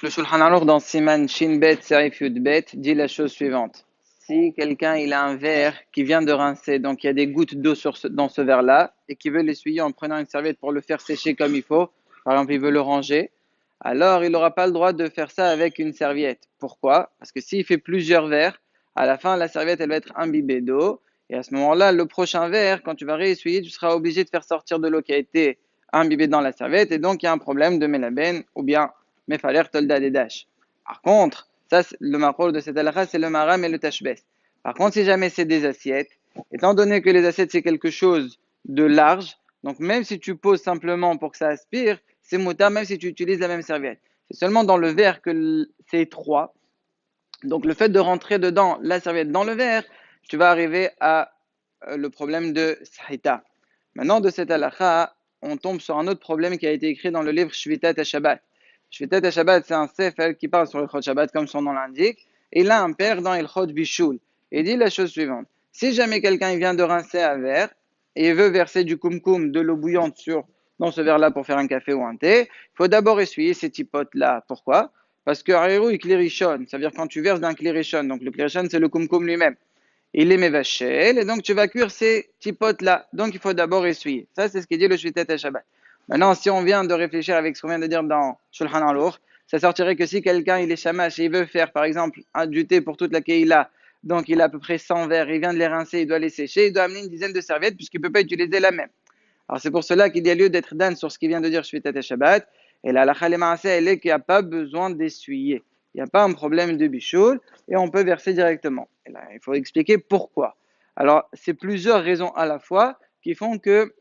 Le Shulchan Aruch dans Siman Shin Bet Serif Yud Bet dit la chose suivante. Si quelqu'un il a un verre qui vient de rincer, donc il y a des gouttes d'eau dans ce verre-là, et qui veut l'essuyer en prenant une serviette pour le faire sécher comme il faut, par exemple il veut le ranger, alors il n'aura pas le droit de faire ça avec une serviette. Pourquoi? Parce que s'il fait plusieurs verres, à la fin la serviette elle va être imbibée d'eau, et à ce moment-là, le prochain verre, quand tu vas réessuyer, tu seras obligé de faire sortir de l'eau qui a été imbibée dans la serviette, et donc il y a un problème de mélaben, ou bien Mefaler Tolda Dedash. Par contre, ça, le marol de cette halakha, c'est le maram et le tashbes. Par contre, si jamais c'est des assiettes, étant donné que les assiettes, c'est quelque chose de large, donc même si tu poses simplement pour que ça aspire, c'est mouta, même si tu utilises la même serviette. C'est seulement dans le verre que c'est étroit. Donc le fait de rentrer dedans la serviette dans le verre, tu vas arriver à le problème de sahita. Maintenant, de cette halakha, on tombe sur un autre problème qui a été écrit dans le livre Shvitat HaShabbat. Shvitat HaShabbat, c'est un sefer qui parle sur le Chod Shabbat comme son nom l'indique. Et il a un père dans le Chod Bishul. Et il dit la chose suivante. Si jamais quelqu'un vient de rincer un verre et il veut verser du kumkum, de l'eau bouillante dans ce verre-là pour faire un café ou un thé, il faut d'abord essuyer ces tipotes-là. Pourquoi? Parce que Hareru il klirishon, ça veut dire quand tu verses d'un klirishon, donc le klirishon c'est le kumkum lui-même. Il est mévachel, et donc tu vas cuire ces tipotes-là. Donc il faut d'abord essuyer. Ça, c'est ce qui dit le Shvitat Shabbat. Maintenant, si on vient de réfléchir avec ce qu'on vient de dire dans Shulchan Aruch, ça sortirait que si quelqu'un il est shamash et il veut faire par exemple du thé pour toute la keila, donc il a à peu près 100 verres, il vient de les rincer, il doit les sécher, il doit amener une dizaine de serviettes puisqu'il ne peut pas utiliser la même. Alors c'est pour cela qu'il y a lieu d'être dan sur ce qu'il vient de dire Shvitat Shabbat, et la halakha lemaaseh elle est qu'il n'y a pas besoin d'essuyer. Il n'y a pas un problème de bichoul et on peut verser directement. Et là, il faut expliquer pourquoi. Alors, c'est plusieurs raisons à la fois qui font que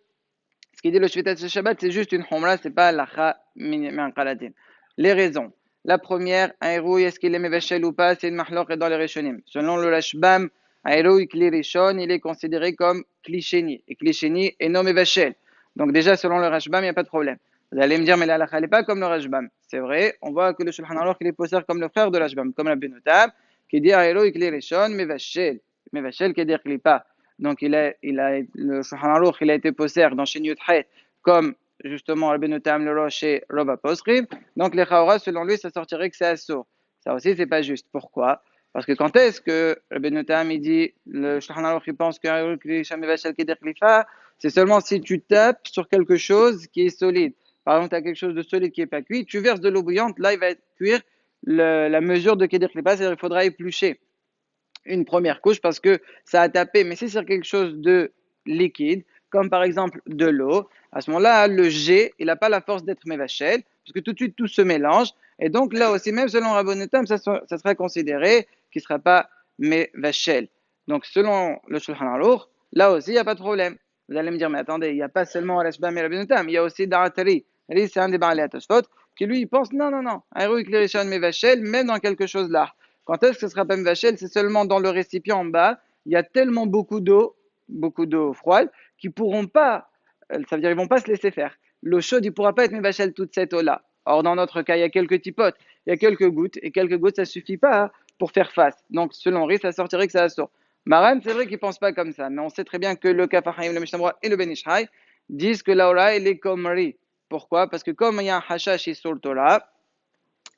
ce qui dit le Shvitat Shabbat, c'est juste une humra, c'est pas l'akha min qalatin. Les raisons. La première, un héros, est-ce qu'il est mevachel ou pas, c'est une mahlok dans les Rishonim. Selon le Rashbam, un héros, kli rishon, il est considéré comme klisheni. Et klisheni est non mevachel. Donc déjà, selon le Rashbam, il n'y a pas de problème. Vous allez me dire, mais la halakha n'est pas comme le Rashbam. C'est vrai, on voit que le Shulchan Aruch, il est posé comme le frère de Rashbam, comme la Benotam, qui dit un héros, kli rishon, mevachel. Mevachel, qui dit qu'il pas. Donc le Shulchan Aruch, il a été posé dans Shin Yud comme justement Rabbi Notam le Roche et Rova Posrim. Donc les Chaora, selon lui, ça sortirait que c'est assourd. Ça aussi, c'est pas juste. Pourquoi? Parce que quand est-ce que Rabbi Notam il dit, le Shulchan Aruch il pense que c'est seulement si tu tapes sur quelque chose qui est solide. Par exemple, tu as quelque chose de solide qui n'est pas cuit, tu verses de l'eau bouillante, là il va cuire la mesure de Keder Klipa, c'est-à-dire qu'il faudra éplucher une première couche parce que ça a tapé. Mais si c'est quelque chose de liquide, comme par exemple de l'eau, à ce moment-là, le jet, il n'a pas la force d'être mévachel, parce que tout de suite tout se mélange. Et donc là aussi, même selon Rabbonetam, ça sera considéré qu'il ne sera pas mévachel. Donc selon le Shulchan Aruch, là aussi, il n'y a pas de problème. Vous allez me dire, mais attendez, il n'y a pas seulement Rashbam et Rabbonetam, il y a aussi Daratari. C'est un des Baalei Tosfot qui lui, il pense, non, non, non, Aïrou Klirishon mévachel, même dans quelque chose là. Quand est-ce que ce sera pas vachel? C'est seulement dans le récipient en bas. Il y a tellement beaucoup d'eau froide, qu'ils pourront pas, ça veut dire ils vont pas se laisser faire. L'eau chaude, il pourra pas être vachel toute cette eau-là. Or, dans notre cas, il y a quelques tipotes, il y a quelques gouttes, et quelques gouttes, ça suffit pas pour faire face. Donc, selon Ri, ça sortirait que ça sort. Maran, c'est vrai qu'il pense pas comme ça, mais on sait très bien que le Kafahaim, le Mishnah et le Benishai disent que l'aura, elle est comme Ri. Pourquoi? Parce que comme il y a un hashash sur le Torah,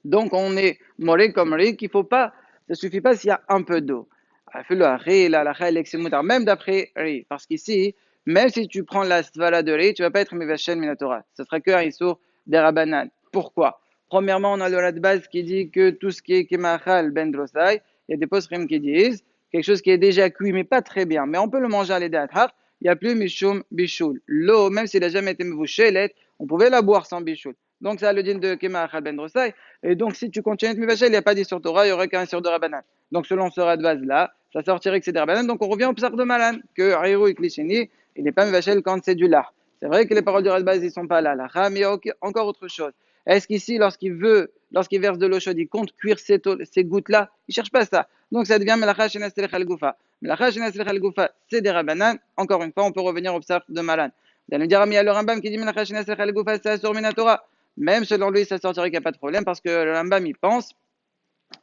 donc on est moré comme Ri, qu'il faut pas, ça suffit pas s'il y a un peu d'eau. Même d'après Ri, parce qu'ici, même si tu prends la svala de Ri, tu vas pas être Mevachel Minatora. Ce sera que un Issour des Rabbanan. Pourquoi? Premièrement, on a le de base qui dit que tout ce qui est Kemachal Ben Drosai, il y a des posrim qui disent quelque chose qui est déjà cuit, mais pas très bien, mais on peut le manger à l'Edathar, il n'y a plus Mishum Bishul. L'eau, même s'il n'a jamais été Mevouchelet, on pouvait la boire sans Bishul. Donc, ça a le din de Kemachal Ben Drosai. Et donc, si tu continues de Mevachel, il n'y a pas d'Issour Torah, il n'y aurait qu'un Issour de Rabbanan. Donc, selon ce Radbaz là, ça sortirait que c'est des Rabbanan. Donc, on revient au psar de Malan, que Haïrou et Klishini, il n'est pas Mevachel quand c'est du lard. C'est vrai que les paroles du Radbaz, ils ne sont pas là. Mais il y a encore autre chose. Est-ce qu'ici, lorsqu'il verse de l'eau chaude, il compte cuire ces gouttes-là? Il ne cherche pas ça. Donc, ça devient Melacha Shenastrech al-Goufa. Melacha Shenastrech al-Goufa, c'est des Rabbanan. Encore une fois, on peut revenir au psar de Malan. Vous allez me dire, mais il y a le Rambam qui dit Melacha Shenastrech al-Goufa, c'est Asur Minatora. Même selon lui, ça sortirait qu'il n'y a pas de problème parce que le Rambam, il pense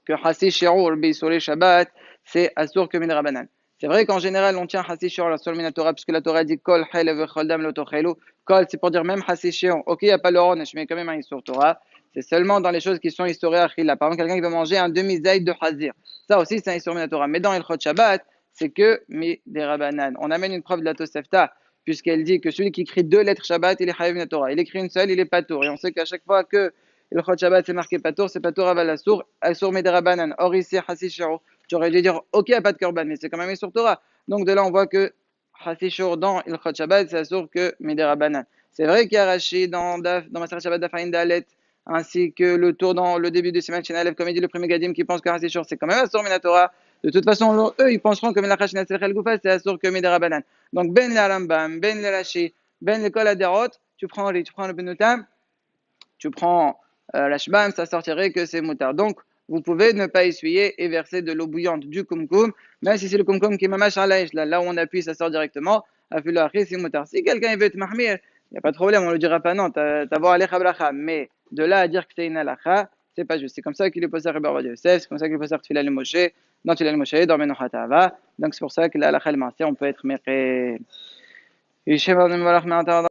que Hassi Shi'ur Beisore Shabbat, c'est Asur que Min Rabbanan. C'est vrai qu'en général, on tient Hassi Shi'ur la Asur Min Torah, puisque la Torah dit Kol Chel Vechol Dam Lo Tochelu. Kol, c'est pour dire même Hassi Shi'ur. Ok, il n'y a pas le Ronesh, mais quand même un Isur Torah. C'est seulement dans les choses qui sont historiques achila. Par exemple, quelqu'un qui veut manger un demi-zaïd de hazir. Ça aussi, c'est un histoire de Torah. Mais dans Ilchot Shabbat, c'est que des rabanan. On amène une preuve de la Tosefta, puisqu'elle dit que celui qui écrit 2 lettres Shabbat, il est chayav min Torah. Il écrit une seule, il est patour. Et on sait qu'à chaque fois que Ilchot Shabbat c'est marqué patour, c'est patour aval assour mais des rabanan. Or ici, hasisharo. J'aurais dû dire, ok, il n'y a pas de korban, mais c'est quand même sur Torah. Donc de là, on voit que hasishur dans Ilchot Shabbat, c'est assour que des rabanan. C'est vrai qu'il y a Rashi dans Maseret Shabbat Dafayin Dalet, ainsi que le tour dans le début de Siman Shenalev, comme il dit le premier Gadim qui pense que Hasishur c'est quand même Asur Minatora. De toute façon, eux, ils penseront que Melachach Nasel Goufa c'est Asur que Miderabanan. Donc, Ben le Rambam, Ben le Rashi, Ben le Kol Aderot, tu prends le Benutam, tu prends la Shbam, ça sortirait que c'est Moutar. Donc, vous pouvez ne pas essuyer et verser de l'eau bouillante du Kumkum, même si c'est le Kumkum qui est Mamash Alaïch, là où on appuie, ça sort directement. C'est Moutar. Si quelqu'un veut te mahmir, il n'y a pas de problème, on ne le dira pas non, t'as voir Alecha Bracha. Mais de là à dire que c'est une Alacha, c'est pas juste. C'est comme ça qu'il est posé à Rabbi Yosef, c'est comme ça qu'il est posé à Tfila le Moshe, dans Tfila le Moshe, dans Menuchat Hava. Donc c'est pour ça que l'Alacha le Maaseh, on peut être Mekhe.